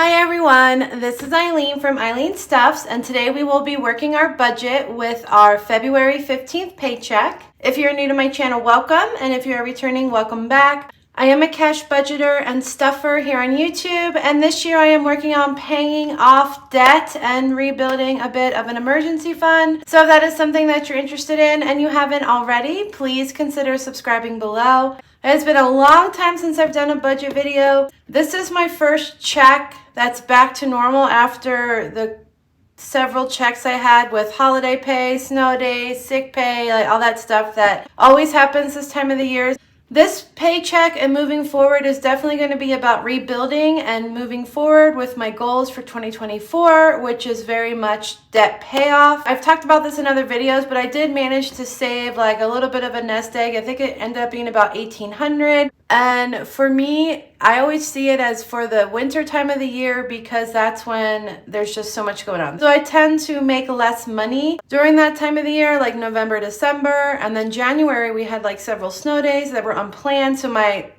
Hi everyone, this is Eileen from Eileen Stuffs, and today we will be working our budget with our February 15th paycheck. If you're new to my channel, welcome, and if you're returning, welcome back. I am a cash budgeter and stuffer here on YouTube, and this year I am working on paying off debt and rebuilding a bit of an emergency fund. So if that is something that you're interested in and you haven't already, please consider subscribing below. It's been a long time since I've done a budget video. This is my first check that's back to normal after the several checks I had with holiday pay, snow days, sick pay, like all that stuff that always happens this time of the year. This paycheck and moving forward is definitely going to be about rebuilding and moving forward with my goals for 2024, which is very much debt payoff. I've talked about this in other videos, but I did manage to save like a little bit of a nest egg. I think it ended up being about $1,800. And for me, I always see it as for the winter time of the year because that's when there's just so much going on. So I tend to make less money during that time of the year, like November, December, and then January we had like several snow days that were unplanned. So my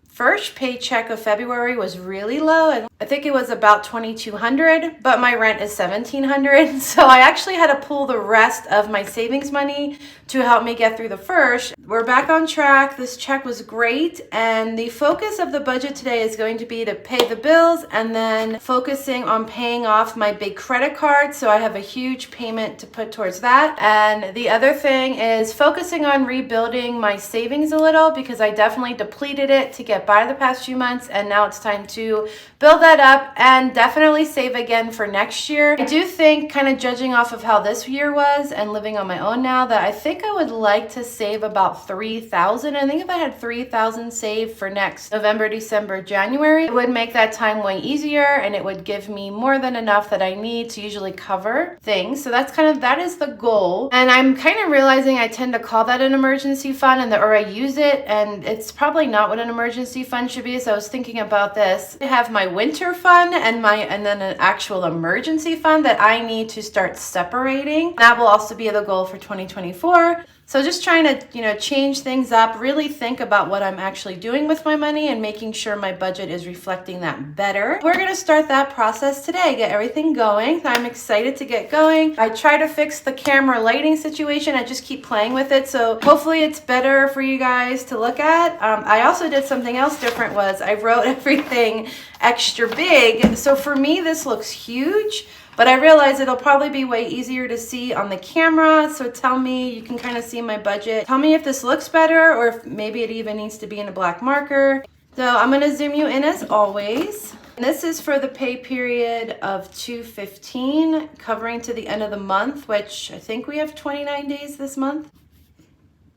first paycheck of February was really low. I think it was about $2,200, but my rent is $1,700. So I actually had to pull the rest of my savings money to help me get through the first. We're back on track. This check was great. And the focus of the budget today is going to be to pay the bills and then focusing on paying off my big credit card. So I have a huge payment to put towards that. And the other thing is focusing on rebuilding my savings a little because I definitely depleted it to get by the past few months. And now it's time to build that up and definitely save again for next year. I do think, kind of judging off of how this year was and living on my own now, that I think I would like to save about $3,000. I think if I had $3,000 saved for next November, December, January, it would make that time way easier and it would give me more than enough that I need to usually cover things. So that is the goal. And I'm kind of realizing I tend to call that an emergency fund or I use it, and it's probably not what an emergency fund should be. So I was thinking about this. I have my winter fund and then an actual emergency fund that I need to start separating. That will also be the goal for 2024. So just trying to, change things up, really think about what I'm actually doing with my money and making sure my budget is reflecting that better. We're going to start that process today, get everything going. I'm excited to get going. I try to fix the camera lighting situation. I just keep playing with it. So hopefully it's better for you guys to look at. I also did something else different was I wrote everything extra big. So for me, this looks huge. But I realize it'll probably be way easier to see on the camera. So tell me, you can kind of see my budget. Tell me if this looks better or if maybe it even needs to be in a black marker. So I'm going to zoom you in as always. And this is for the pay period of 2/15, covering to the end of the month, which I think we have 29 days this month.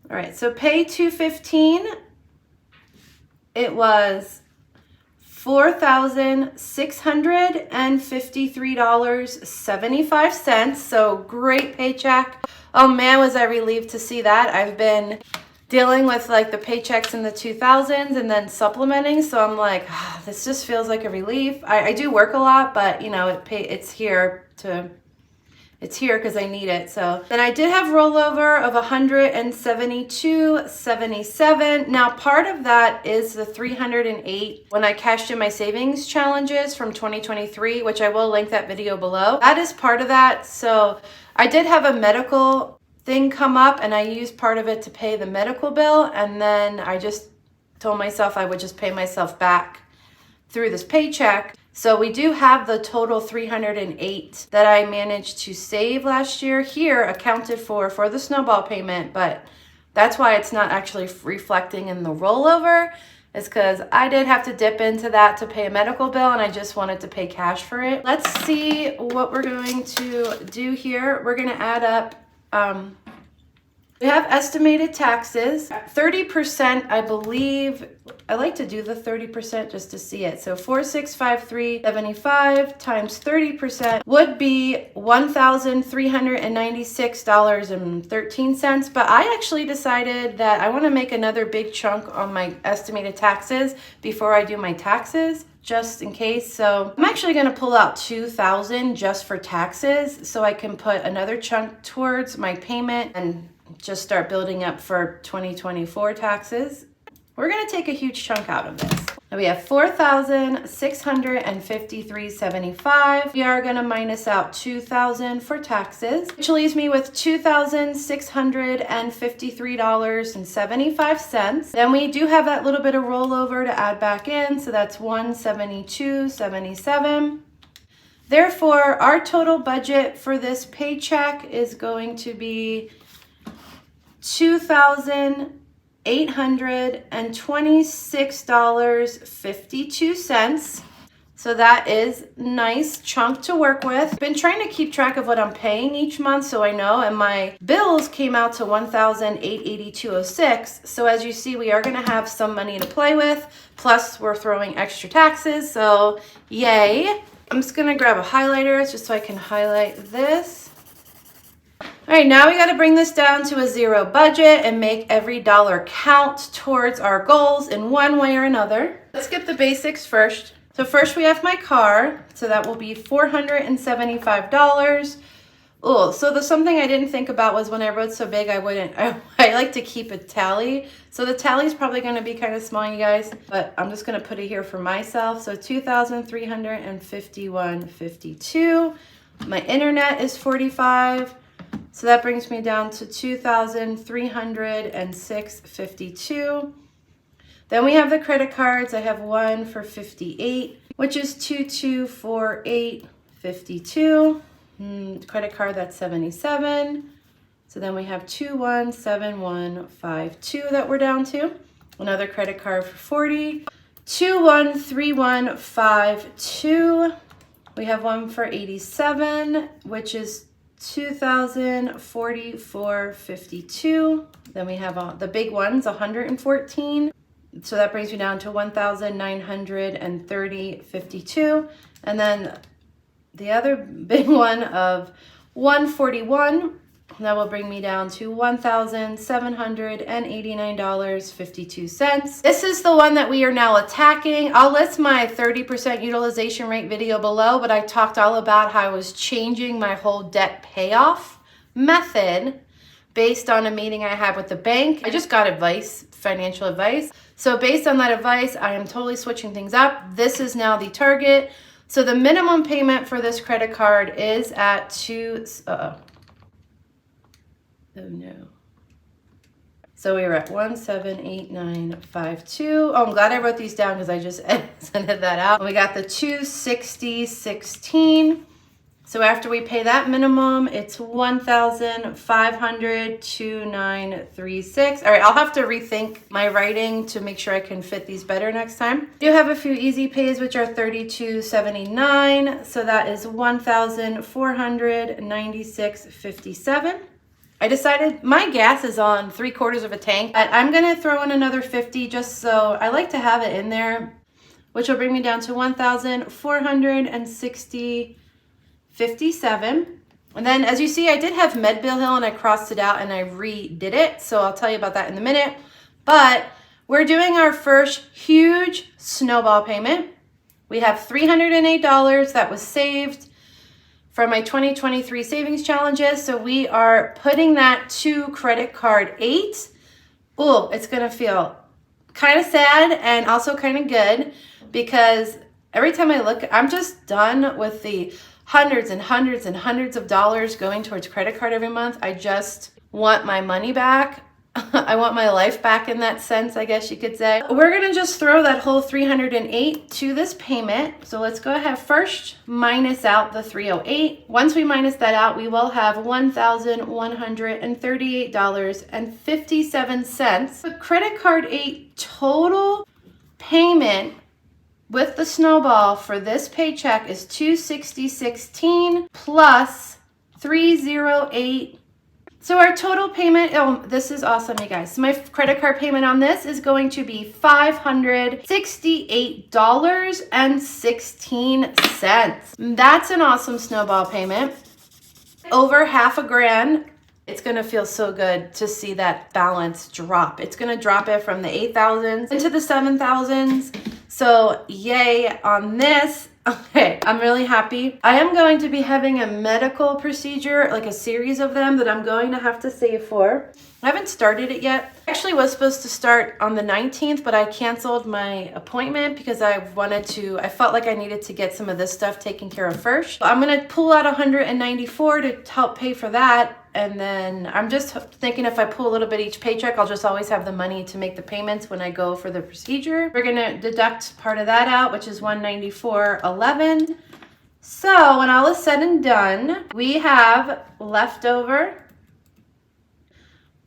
All right, so pay 2/15, it was $4,653.75. So great paycheck. Oh man, was I relieved to see that. I've been dealing with like the paychecks in the 2000s and then supplementing. So I'm like, this just feels like a relief. I do work a lot, but it's here because I need it. So then I did have rollover of $172.77. Now part of that is the $308 when I cashed in my savings challenges from 2023, which I will link that video below. That is part of that. So I did have a medical thing come up and I used part of it to pay the medical bill, and then I just told myself I would just pay myself back through this paycheck. So we do have the total $308 that I managed to save last year here accounted for the Snowball payment, but that's why it's not actually reflecting in the rollover. It's because I did have to dip into that to pay a medical bill and I just wanted to pay cash for it. Let's see what we're going to do here. We're going to add up, we have estimated taxes, 30%, I believe. I like to do the 30% just to see it. So 4,653.75 times 30% would be $1,396.13. But I actually decided that I want to make another big chunk on my estimated taxes before I do my taxes, just in case. So I'm actually going to pull out $2,000 just for taxes so I can put another chunk towards my payment and just start building up for 2024 taxes. We're going to take a huge chunk out of this. And we have $4,653.75. We are going to minus out $2,000 for taxes, which leaves me with $2,653.75. Then we do have that little bit of rollover to add back in, so that's $172.77. Therefore, our total budget for this paycheck is going to be $2,826.52. So that is nice chunk to work with. Been trying to keep track of what I'm paying each month so I know, and my bills came out to $1,882.06. So as you see, we are going to have some money to play with, plus we're throwing extra taxes, so yay. I'm just going to grab a highlighter just so I can highlight this. All right, now we got to bring this down to a zero budget and make every dollar count towards our goals in one way or another. Let's get the basics first. So first we have my car, so that will be $475. Oh, so something I didn't think about was when I wrote so big, I like to keep a tally. So the tally is probably going to be kind of small, you guys, but I'm just going to put it here for myself. So $2,351.52. My internet is $45. So that brings me down to $2,306.52. Then we have the credit cards. I have one for $58, which is $2,248.52. Credit card, that's $77. So then we have $2,171.52 that we're down to. Another credit card for $40. $2,131.52. We have one for $87, which is $2,044.52. Then we have the big ones, $114. So that brings me down to $1,930.52. And then the other big one of $141, that will bring me down to $1,789.52. This is the one that we are now attacking. I'll list my 30% utilization rate video below, but I talked all about how I was changing my whole debt payoff method based on a meeting I had with the bank. I just got advice, financial advice. So based on that advice, I am totally switching things up. This is now the target. So the minimum payment for this credit card is at oh no. So we were at 1,789.52. Oh, I'm glad I wrote these down because I just edited that out. We got the 260.16. So after we pay that minimum, it's $1,500.2936. All right, I'll have to rethink my writing to make sure I can fit these better next time. I do have a few easy pays, which are $32.79. So that is $1,496.57. I decided my gas is on 3/4 of a tank, but I'm gonna throw in another 50 just so I like to have it in there, which will bring me down to $1,460.57. And then as you see, I did have Medbill Hill and I crossed it out and I redid it. So I'll tell you about that in a minute. But we're doing our first huge snowball payment. We have $308 that was saved from my 2023 savings challenges. So we are putting that to credit card 8. Oh, it's gonna feel kind of sad and also kind of good because every time I look, I'm just done with the hundreds and hundreds and hundreds of dollars going towards credit card every month. I just want my money back. I want my life back in that sense, I guess you could say. We're gonna just throw that whole 308 to this payment. So let's go ahead first, minus out the 308. Once we minus that out, we will have $1,138.57. The credit card 8 total payment with the snowball for this paycheck is $260.16 plus $308. So our total payment, oh, this is awesome, you guys. So my credit card payment on this is going to be $568.16. That's an awesome snowball payment. Over $1,000. It's gonna feel so good to see that balance drop. It's gonna drop it from the 8,000s into the 7,000s. So yay on this. Okay, I'm really happy. I am going to be having a medical procedure, like a series of them that I'm going to have to save for. I haven't started it yet. I actually was supposed to start on the 19th, but I canceled my appointment because I felt like I needed to get some of this stuff taken care of first. I'm gonna pull out $194 to help pay for that. And then I'm just thinking if I pull a little bit each paycheck, I'll just always have the money to make the payments when I go for the procedure. We're gonna deduct part of that out, which is $194.11. So when all is said and done, we have leftover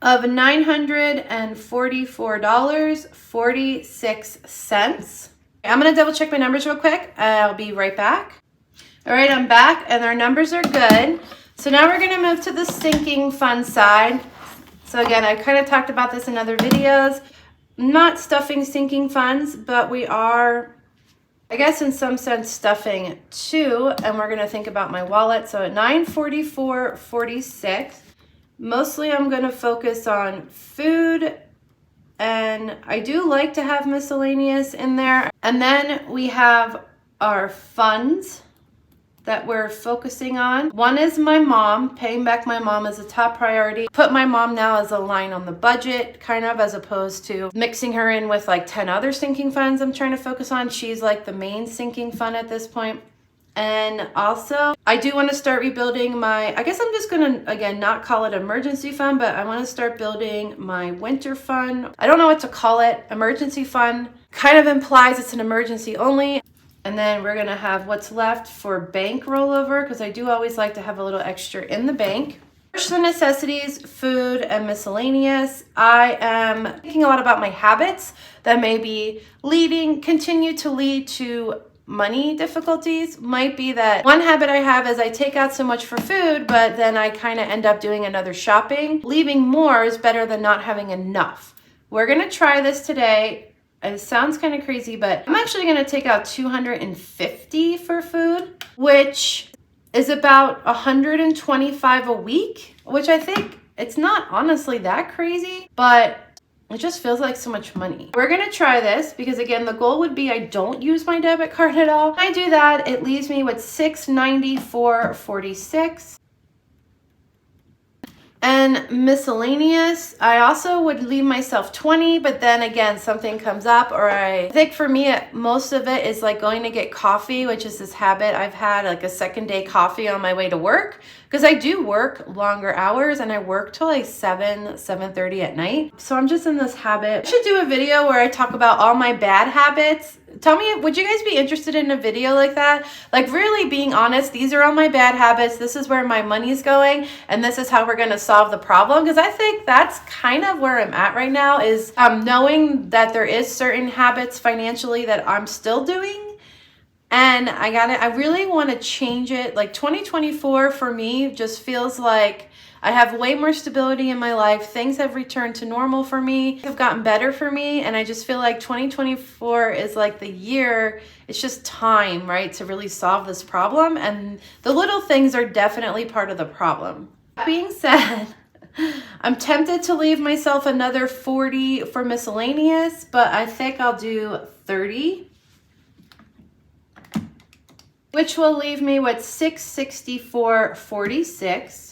of $944.46. I'm gonna double check my numbers real quick. I'll be right back. All right, I'm back and our numbers are good. So now we're gonna move to the sinking fund side. So again, I kind of talked about this in other videos. Not stuffing sinking funds, but we are, I guess in some sense, stuffing two, and we're gonna think about my wallet. So at $944.46, mostly I'm gonna focus on food, and I do like to have miscellaneous in there. And then we have our funds that we're focusing on. One is my mom. Paying back my mom is a top priority. Put my mom now as a line on the budget, kind of, as opposed to mixing her in with like 10 other sinking funds I'm trying to focus on. She's like the main sinking fund at this point. And also, I do want to start rebuilding I guess I'm just going to, again, not call it emergency fund, but I want to start building my winter fund. I don't know what to call it. Emergency fund kind of implies it's an emergency only. And then we're gonna have what's left for bank rollover, because I do always like to have a little extra in the bank. First, the necessities, food, and miscellaneous. I am thinking a lot about my habits that may be continue to lead to money difficulties. Might be that one habit I have is I take out so much for food, but then I kind of end up doing another shopping. Leaving more is better than not having enough. We're gonna try this today. It sounds kind of crazy, but I'm actually going to take out $250 for food, which is about $125 a week, which I think it's not honestly that crazy, but it just feels like so much money. We're going to try this because, again, the goal would be I don't use my debit card at all. When I do that, it leaves me with $694.46. And miscellaneous, I also would leave myself 20, but then again, something comes up, or I think for me, most of it is like going to get coffee, which is this habit I've had, like a second day coffee on my way to work, because I do work longer hours and I work till like 7:30 at night. So I'm just in this habit. I should do a video where I talk about all my bad habits. Tell me, would you guys be interested in a video like that? Like really being honest, these are all my bad habits. This is where my money's going. And this is how we're going to solve the problem. Because I think that's kind of where I'm at right now, is knowing that there is certain habits financially that I'm still doing. And I really want to change it. Like 2024 for me just feels like I have way more stability in my life. Things have returned to normal for me, have gotten better for me. And I just feel like 2024 is like the year, it's just time, right, to really solve this problem. And the little things are definitely part of the problem. That being said, I'm tempted to leave myself another 40 for miscellaneous, but I think I'll do 30, which will leave me with $664.46.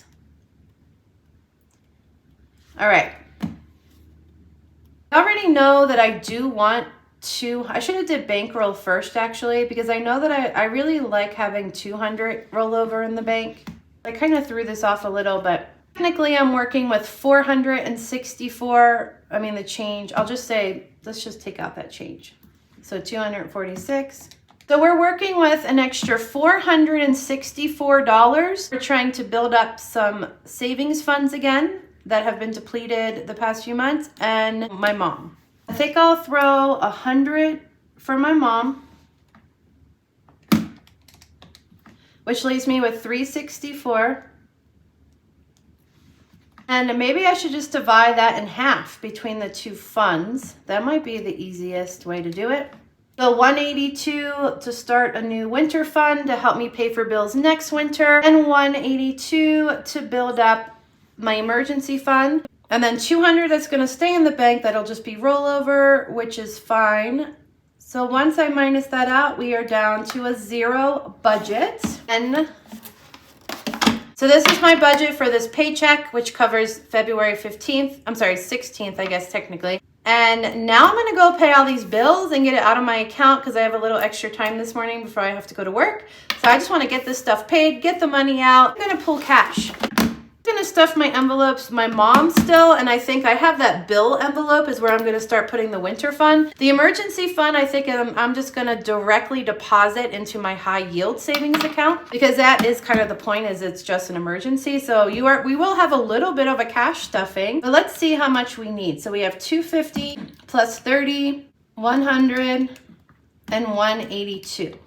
All right. I already know that I do want to, I should have did bankroll first actually, because I know that I really like having 200 rollover in the bank. I kind of threw this off a little, but technically I'm working with 464. I mean, the change, I'll just say, let's just take out that change. So 246. So we're working with an extra $464. We're trying to build up some savings funds again that have been depleted the past few months, and my mom. I think I'll throw 100 for my mom, which leaves me with 364. And maybe I should just divide that in half between the two funds. That might be the easiest way to do it. So 182 to start a new winter fund to help me pay for bills next winter, and 182 to build up my emergency fund, and then 200 that's going to stay in the bank, that'll just be rollover, which is fine. So once I minus that out, we are down to a 0 budget. And so this is my budget for this paycheck, which covers February 15th. I'm sorry, 16th, I guess, technically. And now I'm going to go pay all these bills and get it out of my account because I have a little extra time this morning before I have to go to work. So I just want to get this stuff paid, get the money out. I'm going to pull cash. I'm going to stuff my envelopes, my mom still, and I think I have that bill envelope is where I'm going to start putting the winter fund. The emergency fund, I think I'm just going to directly deposit into my high yield savings account because that is kind of the point, is it's just an emergency. So we will have a little bit of a cash stuffing, but let's see how much we need. So we have 250 plus 30, 100, and 182.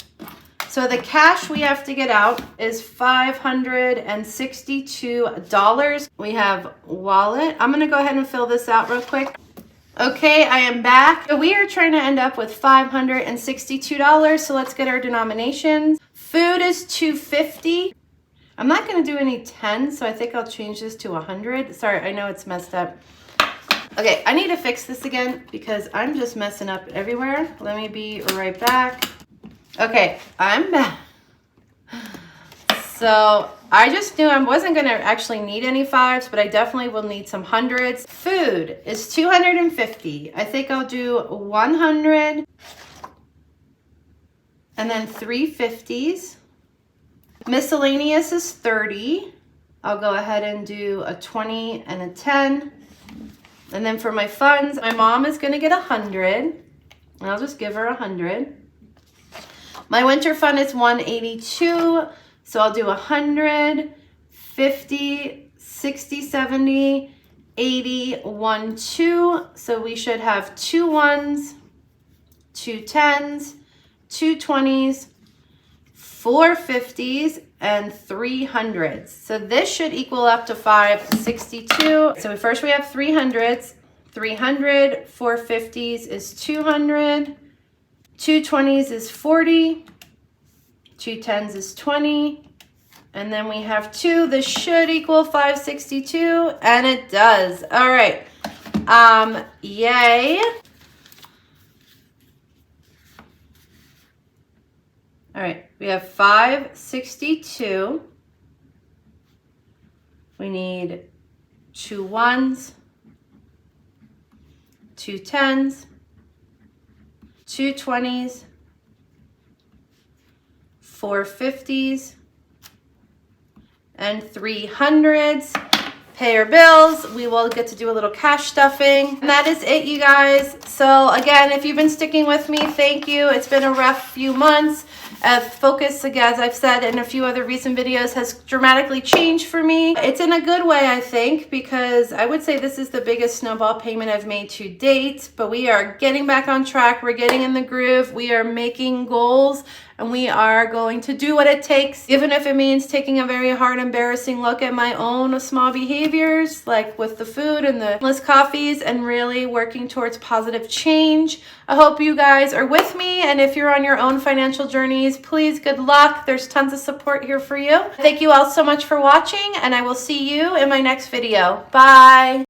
So the cash we have to get out is $562. We have wallet. I'm going to go ahead and fill this out real quick. Okay, I am back. So we are trying to end up with $562. So let's get our denominations. Food is $250. I'm not going to do any 10, so I think I'll change this to 100. Sorry, I know it's messed up. Okay, I need to fix this again because I'm just messing up everywhere. Let me be right back. Okay, I'm back. So I just knew I wasn't going to actually need any 5s, but I definitely will need some 100s. Food is $250. I think I'll do 100 and then 3 50s. Miscellaneous is 30. I'll go ahead and do a 20 and a 10. And then for my funds, my mom is going to get 100. And I'll just give her 100. My winter fund is 182, so I'll do 100, 50, 60, 70, 80, 1, 2. So we should have 2 1s, 2 10s, 2 20s, 4 50s, and 3 100s. So this should equal up to 562. So first we have 300s, 300, 4 50s is 200. 2 20s is 40, 2 10s is 20, and then we have 2. This should equal 562, and it does. All right. Yay. All right, we have 562. We need 2 1s, 2 10s, 2 20s, 4 50s, and 3 100s. Pay our bills. We will get to do a little cash stuffing. And that is it, you guys. So again, if you've been sticking with me, thank you. It's been a rough few months. Focus, again, as I've said in a few other recent videos, has dramatically changed for me. It's in a good way, I think, because I would say this is the biggest snowball payment I've made to date, but we are getting back on track. We're getting in the groove. We are making goals, and we are going to do what it takes, even if it means taking a very hard, embarrassing look at my own small behaviors, like with the food and the endless coffees, and really working towards positive change. I hope you guys are with me, and if you're on your own financial journeys, please, good luck. There's tons of support here for you. Thank you all so much for watching, and I will see you in my next video. Bye.